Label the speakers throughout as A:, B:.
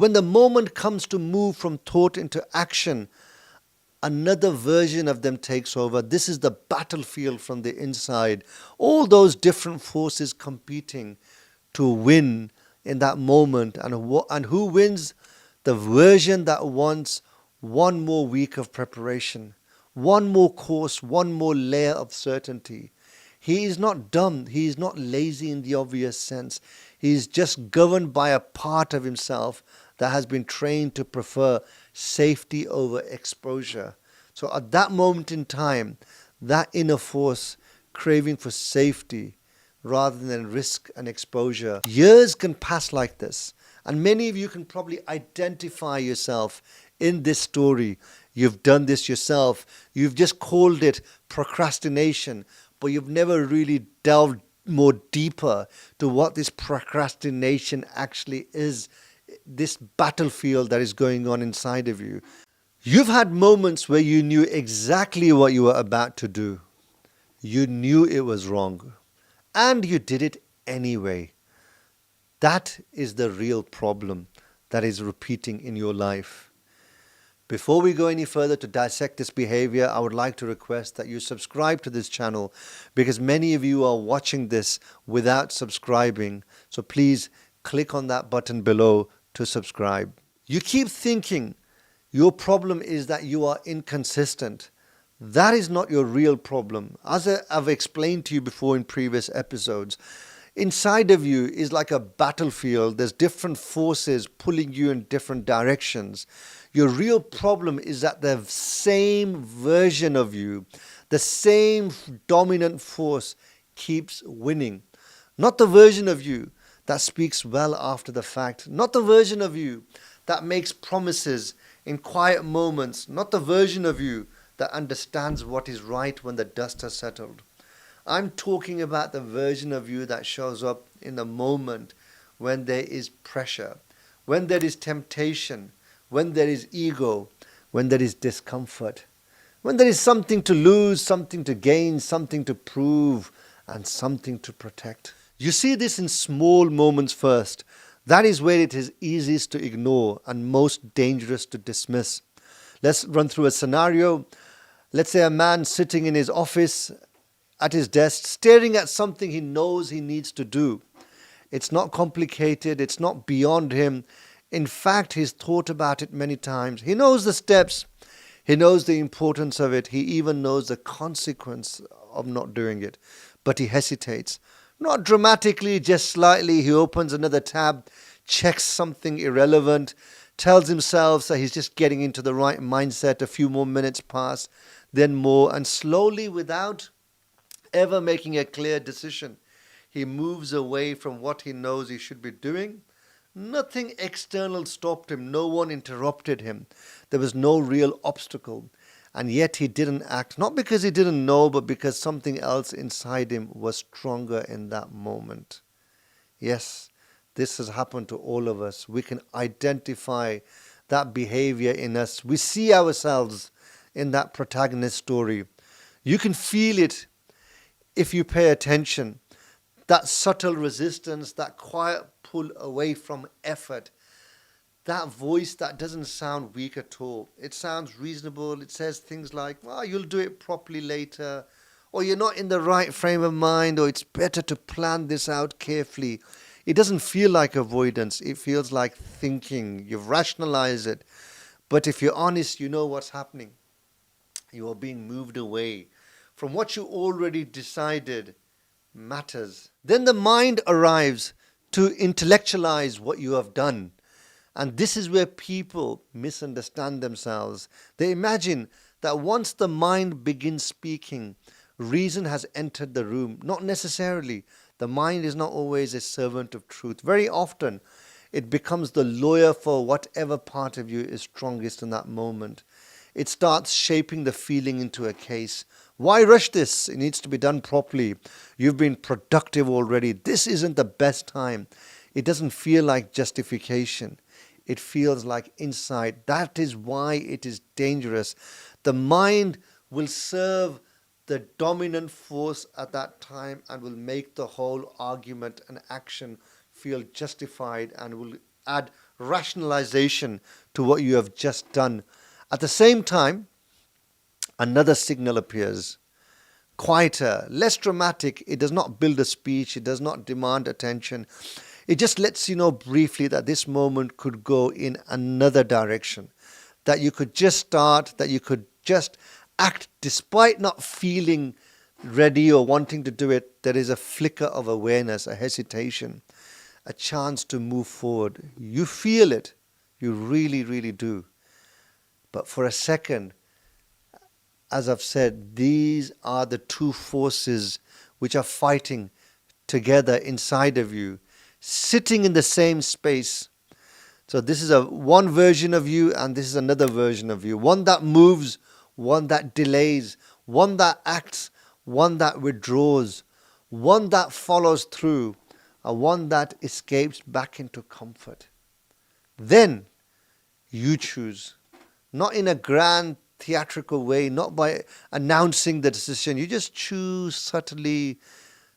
A: When the moment comes to move from thought into action, another version of them takes over. This is the battlefield from the inside. All those different forces competing to win in that moment. And who wins? The version that wants one more week of preparation, one more course, one more layer of certainty. He is not dumb. He is not lazy in the obvious sense. He is just governed by a part of himself that has been trained to prefer safety over exposure. So at that moment in time, that inner force craving for safety rather than risk and exposure. Years can pass like this. And many of you can probably identify yourself in this story. You've done this yourself. You've just called it procrastination, but you've never really delved more deeper to what this procrastination actually is, this battlefield that is going on inside of you. You've had moments where you knew exactly what you were about to do. You knew it was wrong, and you did it anyway. That is the real problem that is repeating in your life. Before we go any further to dissect this behavior, I would like to request that you subscribe to this channel, because many of you are watching this without subscribing. So please click on that button below to subscribe. You keep thinking your problem is that you are inconsistent. That is not your real problem. As I've explained to you before in previous episodes, inside of you is like a battlefield. There's different forces pulling you in different directions. Your real problem is that the same version of you, the same dominant force keeps winning. Not the version of you that speaks well after the fact. Not the version of you that makes promises in quiet moments. Not the version of you that understands what is right when the dust has settled. I'm talking about the version of you that shows up in the moment when there is pressure, when there is temptation, when there is ego, when there is discomfort, when there is something to lose, something to gain, something to prove, and something to protect. You see this in small moments first. That is where it is easiest to ignore and most dangerous to dismiss. Let's run through a scenario. Let's say a man sitting in his office at his desk, staring at something he knows he needs to do. It's not complicated. It's not beyond him. In fact, he's thought about it many times. He knows the steps. He knows the importance of it. He even knows the consequence of not doing it. But he hesitates. Not dramatically, just slightly. He opens another tab, checks something irrelevant, tells himself that he's just getting into the right mindset. A few more minutes pass, then more. And slowly, without ever making a clear decision, he moves away from what he knows he should be doing. Nothing external stopped him. No one interrupted him. There was no real obstacle. And yet he didn't act, not because he didn't know, but because something else inside him was stronger in that moment. Yes, this has happened to all of us. We can identify that behavior in us. We see ourselves in that protagonist story. You can feel it if you pay attention. That subtle resistance, that quiet pull away from effort, that voice that doesn't sound weak at all. It sounds reasonable. It says things like, well, you'll do it properly later, or you're not in the right frame of mind, or it's better to plan this out carefully. It doesn't feel like avoidance. It feels like thinking. You've rationalized it. But if you're honest, you know what's happening. You are being moved away from what you already decided matters. Then the mind arrives to intellectualize what you have done. And this is where people misunderstand themselves. They imagine that once the mind begins speaking, reason has entered the room. Not necessarily. The mind is not always a servant of truth. Very often, it becomes the lawyer for whatever part of you is strongest in that moment. It starts shaping the feeling into a case. Why rush this? It needs to be done properly. You've been productive already. This isn't the best time. It doesn't feel like justification. It feels like insight. That is why it is dangerous. The mind will serve the dominant force at that time and will make the whole argument and action feel justified and will add rationalization to what you have just done. At the same time, another signal appears, quieter, less dramatic. It does not build a speech, it does not demand attention. It just lets you know briefly that this moment could go in another direction, that you could just start, that you could just act despite not feeling ready or wanting to do it. There is a flicker of awareness, a hesitation, a chance to move forward. You feel it, you really, really do. But for a second, as I've said, these are the two forces which are fighting together inside of you, sitting in the same space. So this is one version of you, and this is another version of you. One that moves, one that delays, one that acts, one that withdraws, one that follows through, and one that escapes back into comfort. Then you choose, not in a grand theatrical way, not by announcing the decision. You just choose subtly.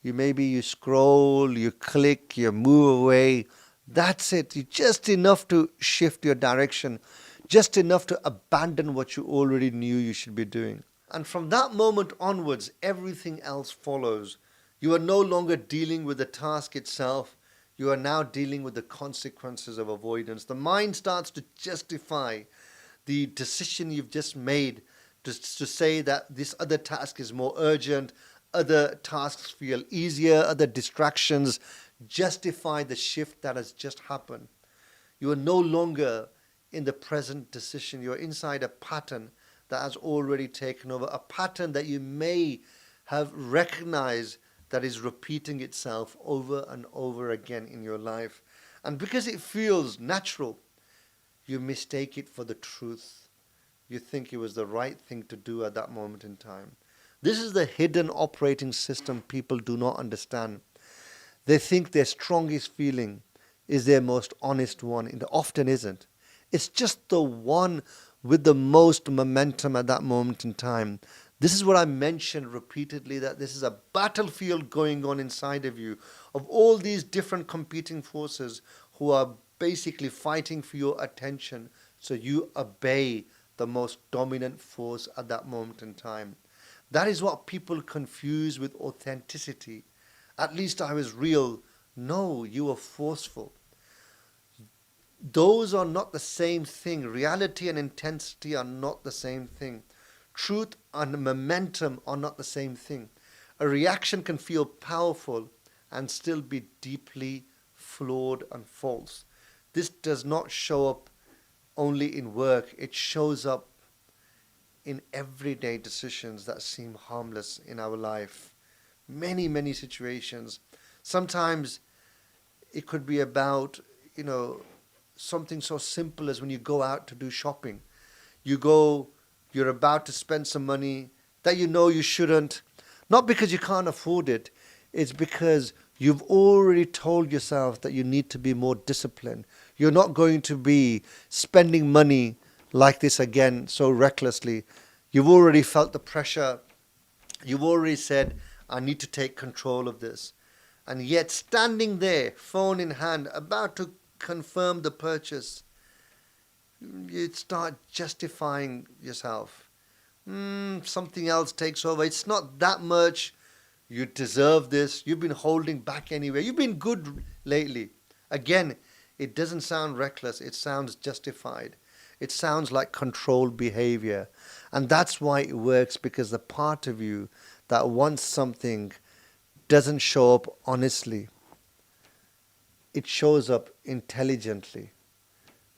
A: You scroll, you click, you move away. That's it. You just enough to shift your direction, just enough to abandon what you already knew you should be doing. And from that moment onwards, everything else follows. You are no longer dealing with the task itself. You are now dealing with the consequences of avoidance. The mind starts to justify the decision you've just made, to say that this other task is more urgent, other tasks feel easier, other distractions justify the shift that has just happened. You are no longer in the present decision. You are inside a pattern that has already taken over, a pattern that you may have recognized that is repeating itself over and over again in your life. And because it feels natural, you mistake it for the truth. You think it was the right thing to do at that moment in time. This is the hidden operating system people do not understand. They think their strongest feeling is their most honest one. It often isn't. It's just the one with the most momentum at that moment in time. This is what I mentioned repeatedly, that this is a battlefield going on inside of you, of all these different competing forces who are basically fighting for your attention, so you obey the most dominant force at that moment in time. That is what people confuse with authenticity. At least I was real. No, you were forceful. Those are not the same thing. Reality and intensity are not the same thing. Truth and momentum are not the same thing. A reaction can feel powerful and still be deeply flawed and false. This does not show up only in work. It shows up in everyday decisions that seem harmless in our life. Many, many situations. Sometimes it could be about, something so simple as when you go out to do shopping. You're about to spend some money that you know you shouldn't. Not because you can't afford it. It's because you've already told yourself that you need to be more disciplined. You're not going to be spending money like this again so recklessly. You've already felt the pressure. You've already said, I need to take control of this. And yet standing there, phone in hand, about to confirm the purchase, you start justifying yourself. Something else takes over. It's not that much. You deserve this. You've been holding back anyway. You've been good lately. Again, it doesn't sound reckless. It sounds justified. It sounds like controlled behavior. And that's why it works, because the part of you that wants something doesn't show up honestly. It shows up intelligently.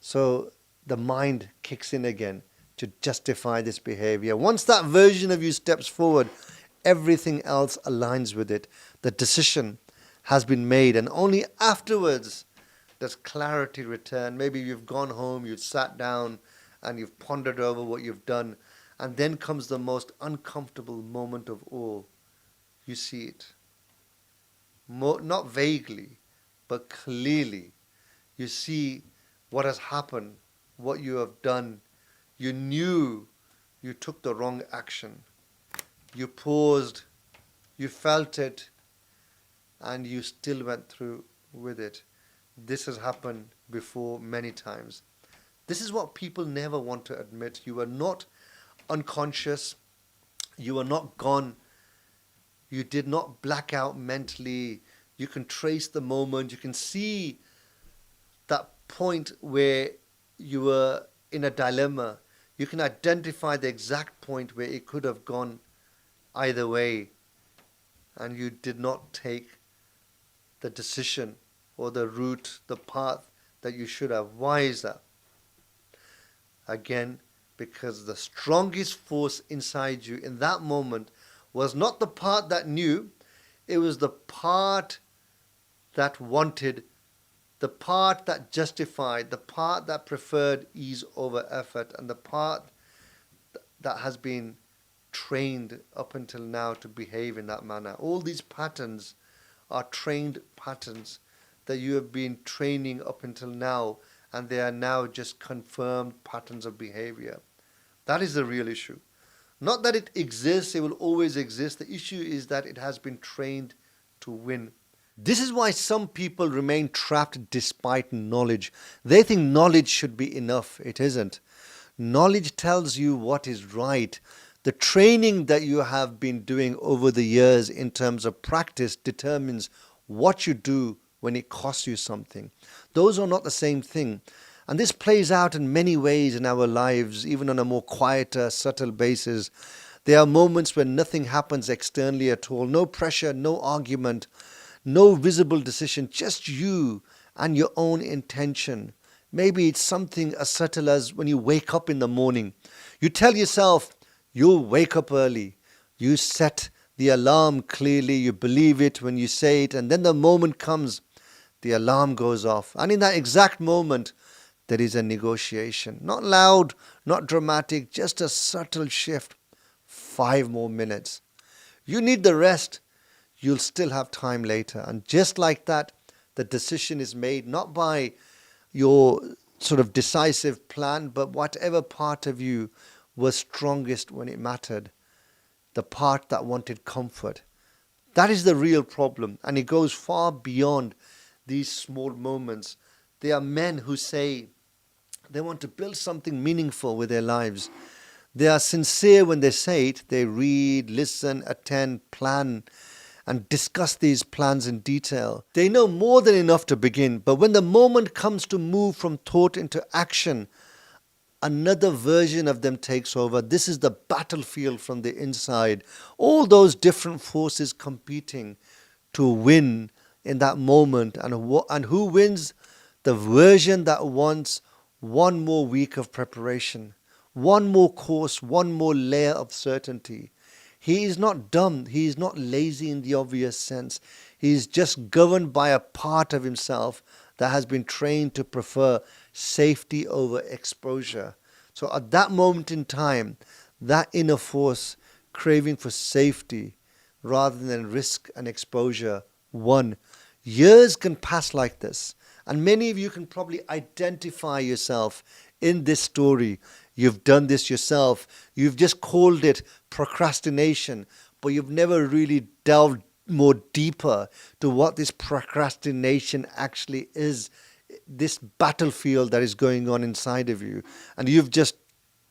A: So the mind kicks in again to justify this behavior. Once that version of you steps forward, everything else aligns with it. The decision has been made, and only afterwards does clarity return. Maybe you've gone home, you've sat down, and you've pondered over what you've done, and then comes the most uncomfortable moment of all. You see it. Not vaguely, but clearly. You see what has happened, what you have done. You knew you took the wrong action. You paused, you felt it, and you still went through with it. This has happened before many times. This is what people never want to admit. You are not unconscious. You are not gone. You did not black out mentally. You can trace the moment. You can see that point where you were in a dilemma. You can identify the exact point where it could have gone either way, and you did not take the decision or the route, the path that you should have. Why is that? Again, because the strongest force inside you in that moment was not the part that knew, it was the part that wanted, the part that justified, the part that preferred ease over effort, and the part that has been trained up until now to behave in that manner. All these patterns are trained patterns that you have been training up until now, and they are now just confirmed patterns of behavior. That is the real issue. Not that it exists, it will always exist. The issue is that it has been trained to win. This is why some people remain trapped despite knowledge. They think knowledge should be enough. It isn't. Knowledge tells you what is right. The training that you have been doing over the years in terms of practice determines what you do when it costs you something. Those are not the same thing. And this plays out in many ways in our lives, even on a more quieter, subtle basis. There are moments when nothing happens externally at all. No pressure, no argument, no visible decision, just you and your own intention. Maybe it's something as subtle as when you wake up in the morning. You tell yourself, you'll wake up early. You set the alarm clearly. You believe it when you say it. And then the moment comes, the alarm goes off. And in that exact moment, there is a negotiation. Not loud, not dramatic, just a subtle shift. 5 more minutes. You need the rest. You'll still have time later. And just like that, the decision is made not by your sort of decisive plan, but whatever part of you was strongest when it mattered. The part that wanted comfort. That is the real problem. And it goes far beyond these small moments. There are men who say they want to build something meaningful with their lives. They are sincere when they say it. They read, listen, attend, plan, and discuss these plans in detail. They know more than enough to begin, but when the moment comes to move from thought into action, another version of them takes over. This is the battlefield from the inside. All those different forces competing to win in that moment. And who wins? The version that wants one more week of preparation, one more course, one more layer of certainty. He is not dumb. He is not lazy in the obvious sense. He is just governed by a part of himself that has been trained to prefer safety over exposure. So at that moment in time, that inner force craving for safety rather than risk and exposure won. Years can pass like this. And many of you can probably identify yourself in this story. You've done this yourself. You've just called it procrastination, but you've never really delved more deeper to what this procrastination actually is, this battlefield that is going on inside of you. And you've just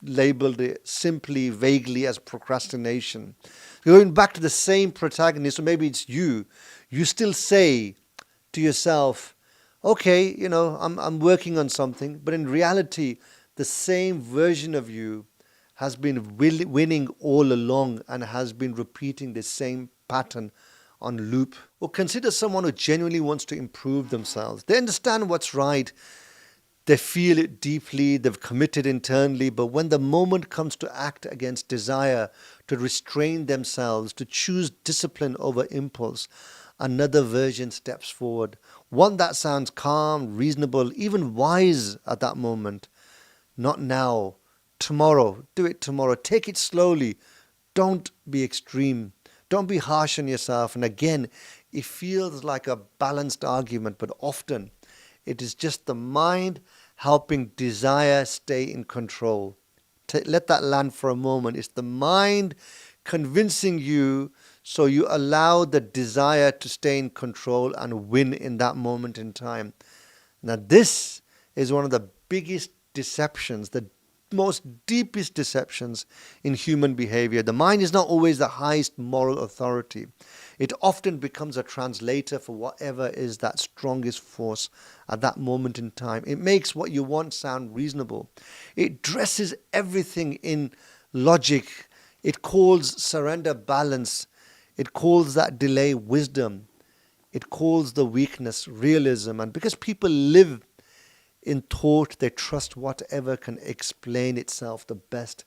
A: labeled it simply, vaguely as procrastination. Going back to the same protagonist, or maybe it's you, you still say to yourself, okay, I'm working on something, but in reality, the same version of you has been winning all along and has been repeating the same pattern on loop. Or consider someone who genuinely wants to improve themselves. They understand what's right. They feel it deeply. They've committed internally. But when the moment comes to act against desire, to restrain themselves, to choose discipline over impulse, another version steps forward. One that sounds calm, reasonable, even wise at that moment. Not now. Tomorrow. Do it tomorrow. Take it slowly. Don't be extreme. Don't be harsh on yourself. And again, it feels like a balanced argument, but often it is just the mind helping desire stay in control. Let that land for a moment. It's the mind convincing you so you allow the desire to stay in control and win in that moment in time. Now this is one of the biggest deceptions, the most deepest deceptions in human behavior. The mind is not always the highest moral authority. It often becomes a translator for whatever is that strongest force at that moment in time. It makes what you want sound reasonable. It dresses everything in logic. It calls surrender balance. It calls that delay wisdom. It calls the weakness realism. And because people live in thought, they trust whatever can explain itself the best.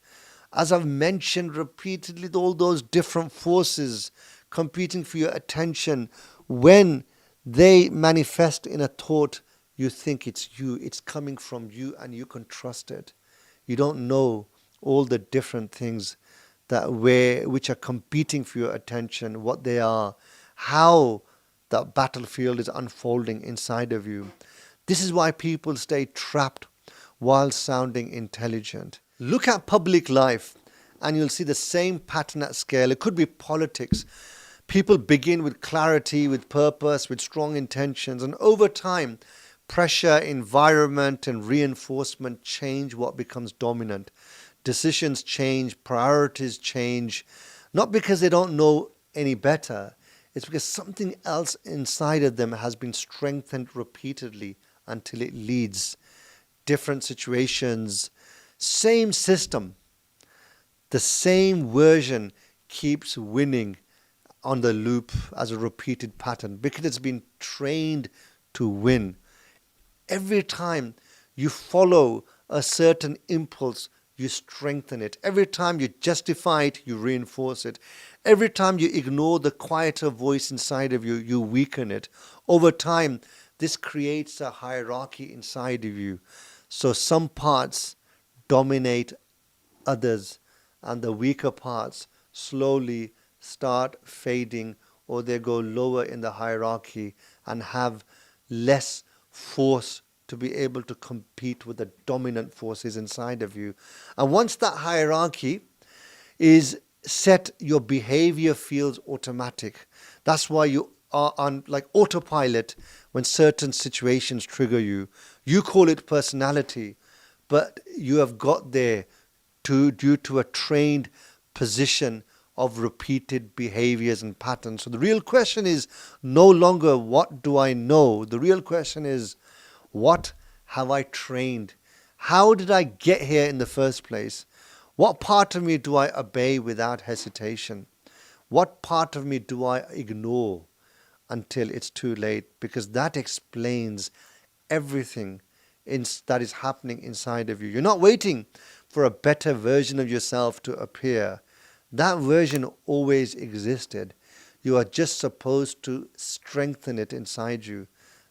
A: As I've mentioned repeatedly, all those different forces competing for your attention, when they manifest in a thought, you think it's you, it's coming from you, and you can trust it. You don't know all the different things which are competing for your attention, what they are, how the battlefield is unfolding inside of you. This is why people stay trapped while sounding intelligent. Look at public life and you'll see the same pattern at scale. It could be politics. People begin with clarity, with purpose, with strong intentions, and over time, pressure, environment, and reinforcement change what becomes dominant. Decisions change, priorities change, not because they don't know any better. It's because something else inside of them has been strengthened repeatedly until it leads. Different situations, same system, the same version keeps winning on the loop as a repeated pattern because it's been trained to win. Every time you follow a certain impulse, you strengthen it. Every time you justify it, you reinforce it. Every time you ignore the quieter voice inside of you, you weaken it. Over time, this creates a hierarchy inside of you. So some parts dominate others, and the weaker parts slowly start fading, or they go lower in the hierarchy and have less force to be able to compete with the dominant forces inside of you. And once that hierarchy is set, your behavior feels automatic. That's why you are on like autopilot when certain situations trigger you. You call it personality, but you have got there due to a trained position of repeated behaviors and patterns. So the real question is no longer what do I know? The real question is what have I trained? How did I get here in the first place? What part of me do I obey without hesitation? What part of me do I ignore until it's too late? Because that explains everything that is happening inside of you. You're not waiting for a better version of yourself to appear. That version always existed. You are just supposed to strengthen it inside you.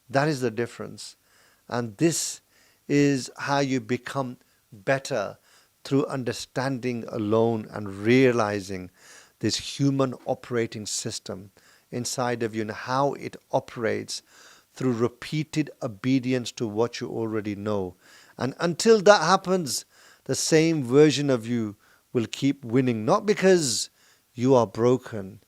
A: That is the difference. And this is how you become better, through understanding alone and realizing this human operating system inside of you and how it operates through repeated obedience to what you already know. And until that happens, the same version of you will keep winning, not because you are broken.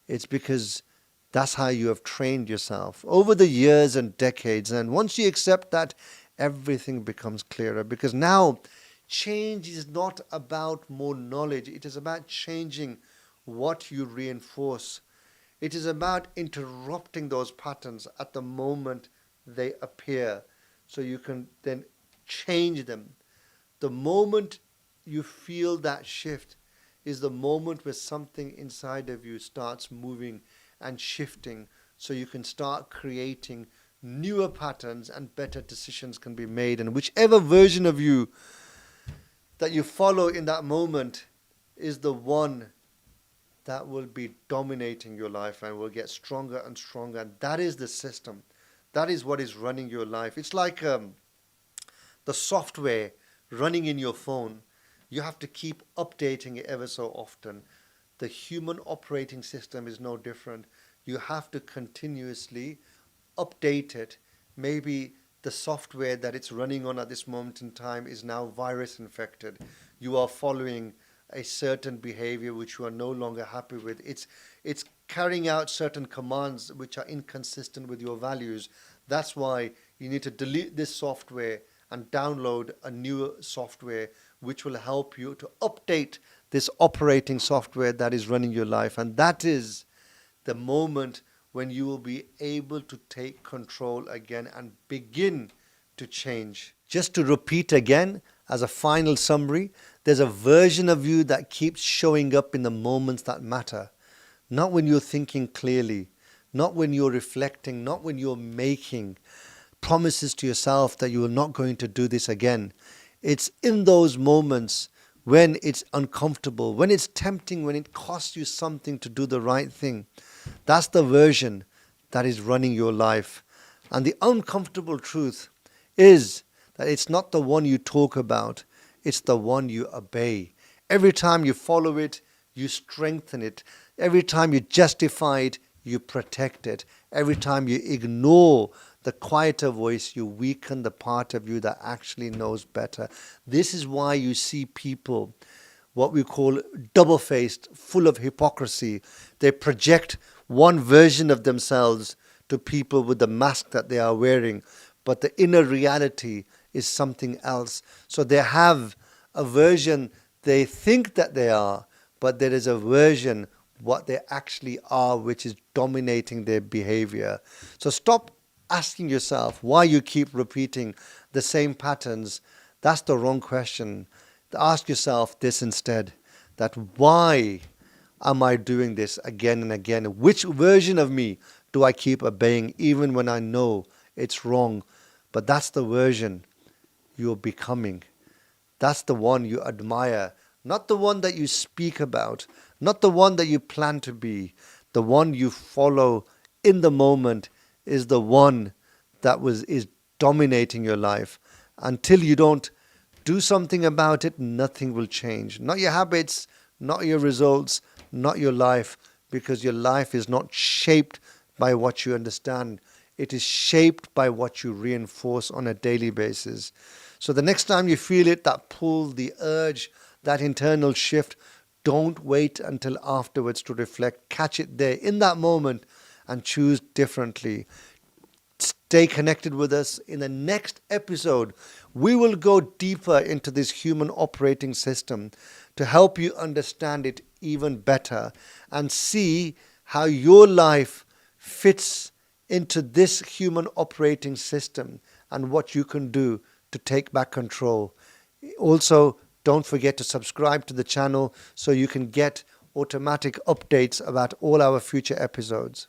A: It's because that's how you have trained yourself over the years and decades. And once you accept that, everything becomes clearer, because now change is not about more knowledge. It is about changing what you reinforce. It is about interrupting those patterns at the moment they appear, so you can then change them. The moment you feel that shift is the moment where something inside of you starts moving and shifting, so you can start creating newer patterns and better decisions can be made. And whichever version of you that you follow in that moment is the one that will be dominating your life and will get stronger and stronger. And that is the system. That is what is running your life. It's like the software running in your phone. You have to keep updating it ever so often. The human operating system is no different. You have to continuously update it. Maybe the software that it's running on at this moment in time is now virus infected. You are following a certain behavior which you are no longer happy with. It's carrying out certain commands which are inconsistent with your values. That's why you need to delete this software and download a new software which will help you to update this operating software that is running your life. And that is the moment when you will be able to take control again and begin to change. Just to repeat again, as a final summary, there's a version of you that keeps showing up in the moments that matter. Not when you're thinking clearly, not when you're reflecting, not when you're making promises to yourself that you are not going to do this again. It's in those moments when it's uncomfortable, when it's tempting, when it costs you something to do the right thing. That's the version that is running your life. And the uncomfortable truth is that it's not the one you talk about, it's the one you obey. Every time you follow it, you strengthen it. Every time you justify it, you protect it. Every time you ignore the quieter voice, you weaken the part of you that actually knows better. This is why you see people, what we call double-faced, full of hypocrisy. They project one version of themselves to people with the mask that they are wearing, but the inner reality is something else. So they have a version they think that they are, but there is a version what they actually are, which is dominating their behavior. So stop asking yourself why you keep repeating the same patterns. That's the wrong question. Ask yourself this instead, that why am I doing this again and again? Which version of me do I keep obeying even when I know it's wrong? But that's the version you're becoming. That's the one you admire, not the one that you speak about, not the one that you plan to be. The one you follow in the moment is the one that is dominating your life. Until you don't do something about it, nothing will change. Not your habits, not your results, not your life, because your life is not shaped by what you understand. It is shaped by what you reinforce on a daily basis. So the next time you feel it, that pull, the urge, that internal shift, don't wait until afterwards to reflect. Catch it there in that moment and choose differently. Stay connected with us. In the next episode, we will go deeper into this human operating system to help you understand it even better and see how your life fits into this human operating system and what you can do to take back control. Also, don't forget to subscribe to the channel so you can get automatic updates about all our future episodes.